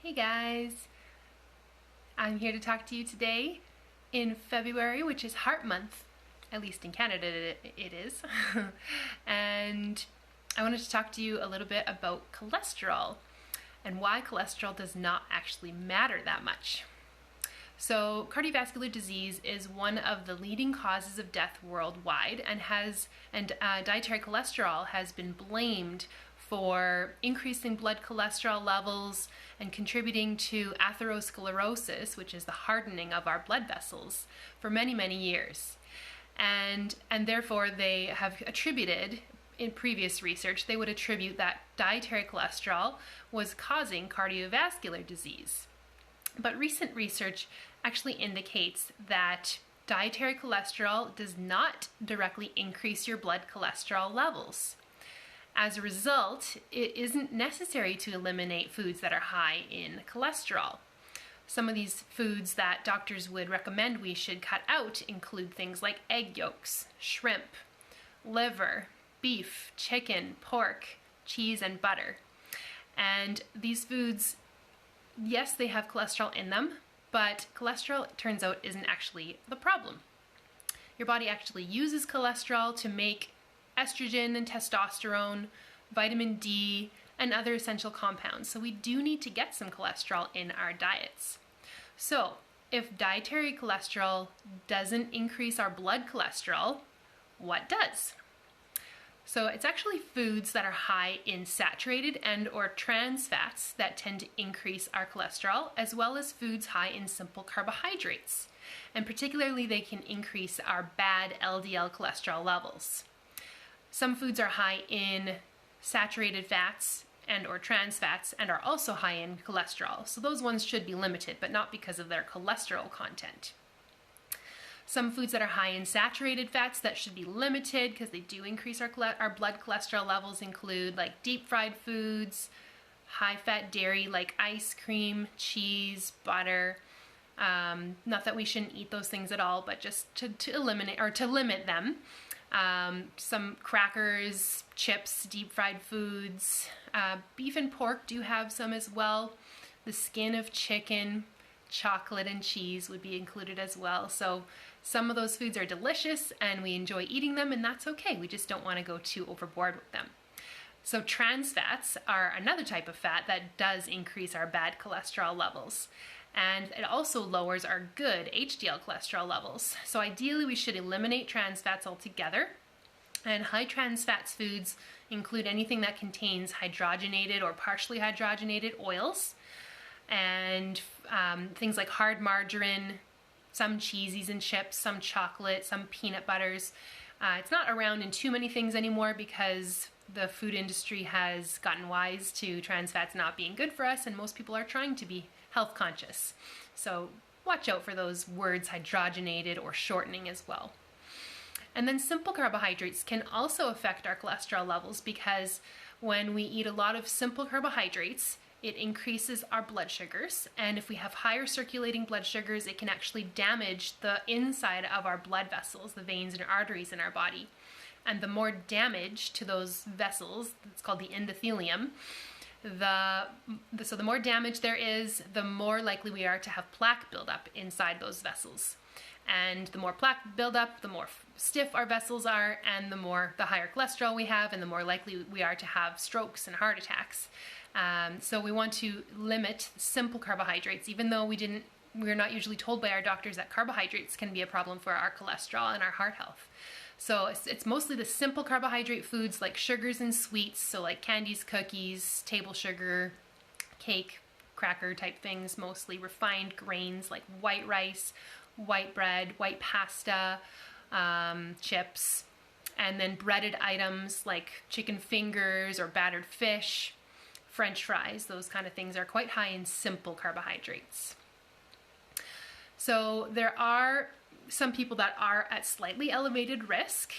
Hey guys, I'm here to talk to you today in February, which is Heart Month, at least in Canada it is. And I wanted to talk to you a little bit about cholesterol and why cholesterol does not actually matter that much. So cardiovascular disease is one of the leading causes of death worldwide, and dietary cholesterol has been blamed for increasing blood cholesterol levels and contributing to atherosclerosis, which is the hardening of our blood vessels, for many, many years. And therefore they have attributed, in previous research, they would attribute that dietary cholesterol was causing cardiovascular disease. But recent research actually indicates that dietary cholesterol does not directly increase your blood cholesterol levels. As a result, it isn't necessary to eliminate foods that are high in cholesterol. Some of these foods that doctors would recommend we should cut out include things like egg yolks, shrimp, liver, beef, chicken, pork, cheese, and butter. And these foods, yes, they have cholesterol in them, but cholesterol, it turns out, isn't actually the problem. Your body actually uses cholesterol to make estrogen and testosterone, vitamin D, and other essential compounds. So we do need to get some cholesterol in our diets. So if dietary cholesterol doesn't increase our blood cholesterol, what does? So it's actually foods that are high in saturated and or trans fats that tend to increase our cholesterol, as well as foods high in simple carbohydrates. And particularly they can increase our bad LDL cholesterol levels. Some foods are high in saturated fats and or trans fats and are also high in cholesterol. So those ones should be limited, but not because of their cholesterol content. Some foods that are high in saturated fats that should be limited because they do increase our blood cholesterol levels include like deep fried foods, high fat dairy like ice cream, cheese, butter. Not that we shouldn't eat those things at all, but just to eliminate or to limit them. Some crackers, chips, deep fried foods. Beef and pork do have some as well. The skin of chicken, chocolate, and cheese would be included as well. So some of those foods are delicious and we enjoy eating them, and that's okay. We just don't want to go too overboard with them. So trans fats are another type of fat that does increase our bad cholesterol levels. And it also lowers our good HDL cholesterol levels. So ideally we should eliminate trans fats altogether. And high trans fats foods include anything that contains hydrogenated or partially hydrogenated oils, and things like hard margarine, some cheesies and chips, some chocolate, some peanut butters. It's not around in too many things anymore because the food industry has gotten wise to trans fats not being good for us, and most people are trying to be health conscious. So watch out for those words hydrogenated or shortening as well. And then simple carbohydrates can also affect our cholesterol levels because when we eat a lot of simple carbohydrates, it increases our blood sugars. And if we have higher circulating blood sugars, it can actually damage the inside of our blood vessels, the veins and arteries in our body. And the more damage to those vessels, it's called the endothelium, so the more damage there is, the more likely we are to have plaque buildup inside those vessels. And the more plaque buildup, the more stiff our vessels are, and the higher cholesterol we have, and the more likely we are to have strokes and heart attacks. So we want to limit simple carbohydrates, even though we're not usually told by our doctors that carbohydrates can be a problem for our cholesterol and our heart health. So it's mostly the simple carbohydrate foods like sugars and sweets, so like candies, cookies, table sugar, cake, cracker type things, mostly refined grains like white rice, white bread, white pasta, chips, and then breaded items like chicken fingers or battered fish, French fries. Those kind of things are quite high in simple carbohydrates. So there are some people that are at slightly elevated risk.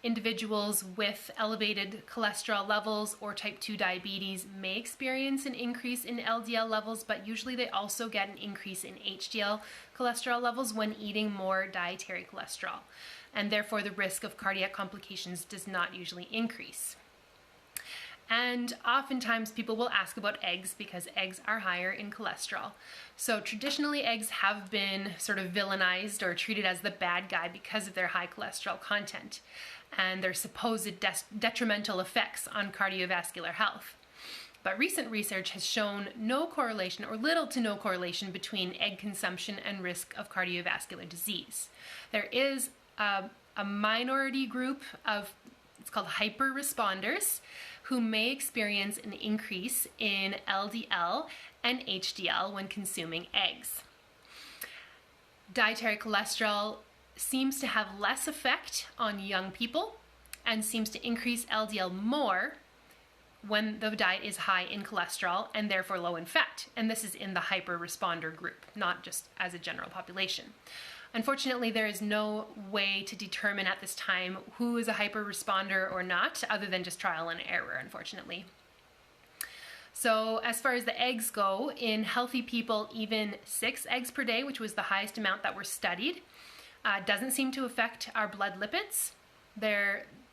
Individuals with elevated cholesterol levels or type 2 diabetes may experience an increase in LDL levels, but usually they also get an increase in HDL cholesterol levels when eating more dietary cholesterol. And therefore the risk of cardiac complications does not usually increase. And oftentimes people will ask about eggs because eggs are higher in cholesterol. So traditionally eggs have been sort of villainized or treated as the bad guy because of their high cholesterol content and their supposed detrimental effects on cardiovascular health. But recent research has shown no correlation or little to no correlation between egg consumption and risk of cardiovascular disease. There is a minority group of, it's called hyper-responders, who may experience an increase in LDL and HDL when consuming eggs. Dietary cholesterol seems to have less effect on young people and seems to increase LDL more when the diet is high in cholesterol and therefore low in fat. And this is in the hyper-responder group, not just as a general population. Unfortunately, there is no way to determine at this time who is a hyper-responder or not, other than just trial and error, unfortunately. So as far as the eggs go, in healthy people, even 6 eggs per day, which was the highest amount that were studied, doesn't seem to affect our blood lipids.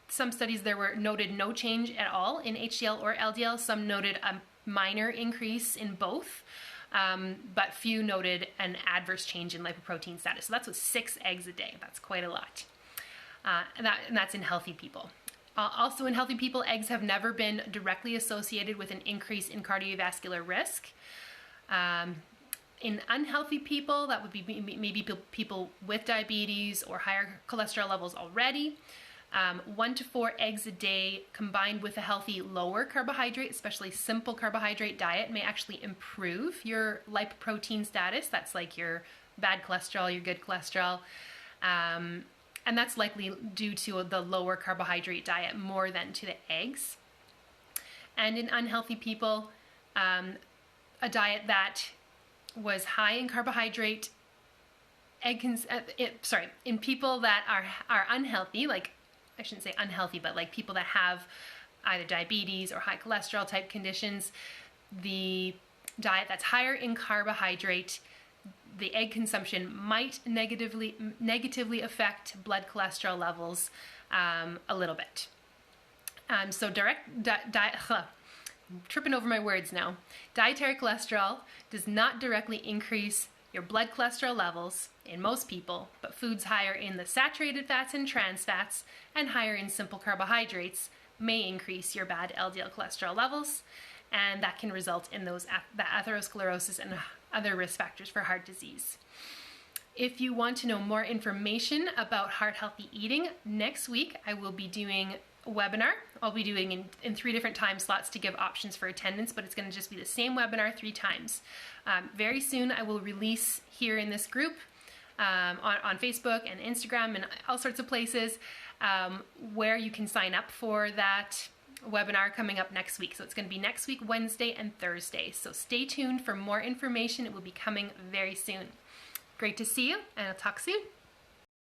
Some studies there were noted no change at all in HDL or LDL. Some noted a minor increase in both. But few noted an adverse change in lipoprotein status. So that's with 6 eggs a day. That's quite a lot. And that's in healthy people. Also in healthy people, eggs have never been directly associated with an increase in cardiovascular risk. In unhealthy people, that would be maybe people with diabetes or higher cholesterol levels already. 1 to 4 eggs a day combined with a healthy lower carbohydrate, especially simple carbohydrate diet, may actually improve your lipoprotein status. That's like your bad cholesterol, your good cholesterol. And that's likely due to the lower carbohydrate diet more than to the eggs. And in unhealthy people, a diet that was high in carbohydrate, in people that are unhealthy, like I shouldn't say unhealthy, but like people that have either diabetes or high cholesterol type conditions, the diet that's higher in carbohydrate, the egg consumption might negatively affect blood cholesterol levels a little bit. So tripping over my words now. Dietary cholesterol does not directly increase your blood cholesterol levels in most people, but foods higher in the saturated fats and trans fats and higher in simple carbohydrates may increase your bad LDL cholesterol levels, and that can result in the atherosclerosis and other risk factors for heart disease. If you want to know more information about heart healthy eating, next week I will be doing a webinar. I'll be doing in 3 different time slots to give options for attendance, but it's going to just be the same webinar 3 times. Very soon I will release here in this group on Facebook and Instagram and all sorts of places where you can sign up for that webinar coming up next week. So it's going to be next week, Wednesday and Thursday. So stay tuned for more information. It will be coming very soon. Great to see you, and I'll talk soon.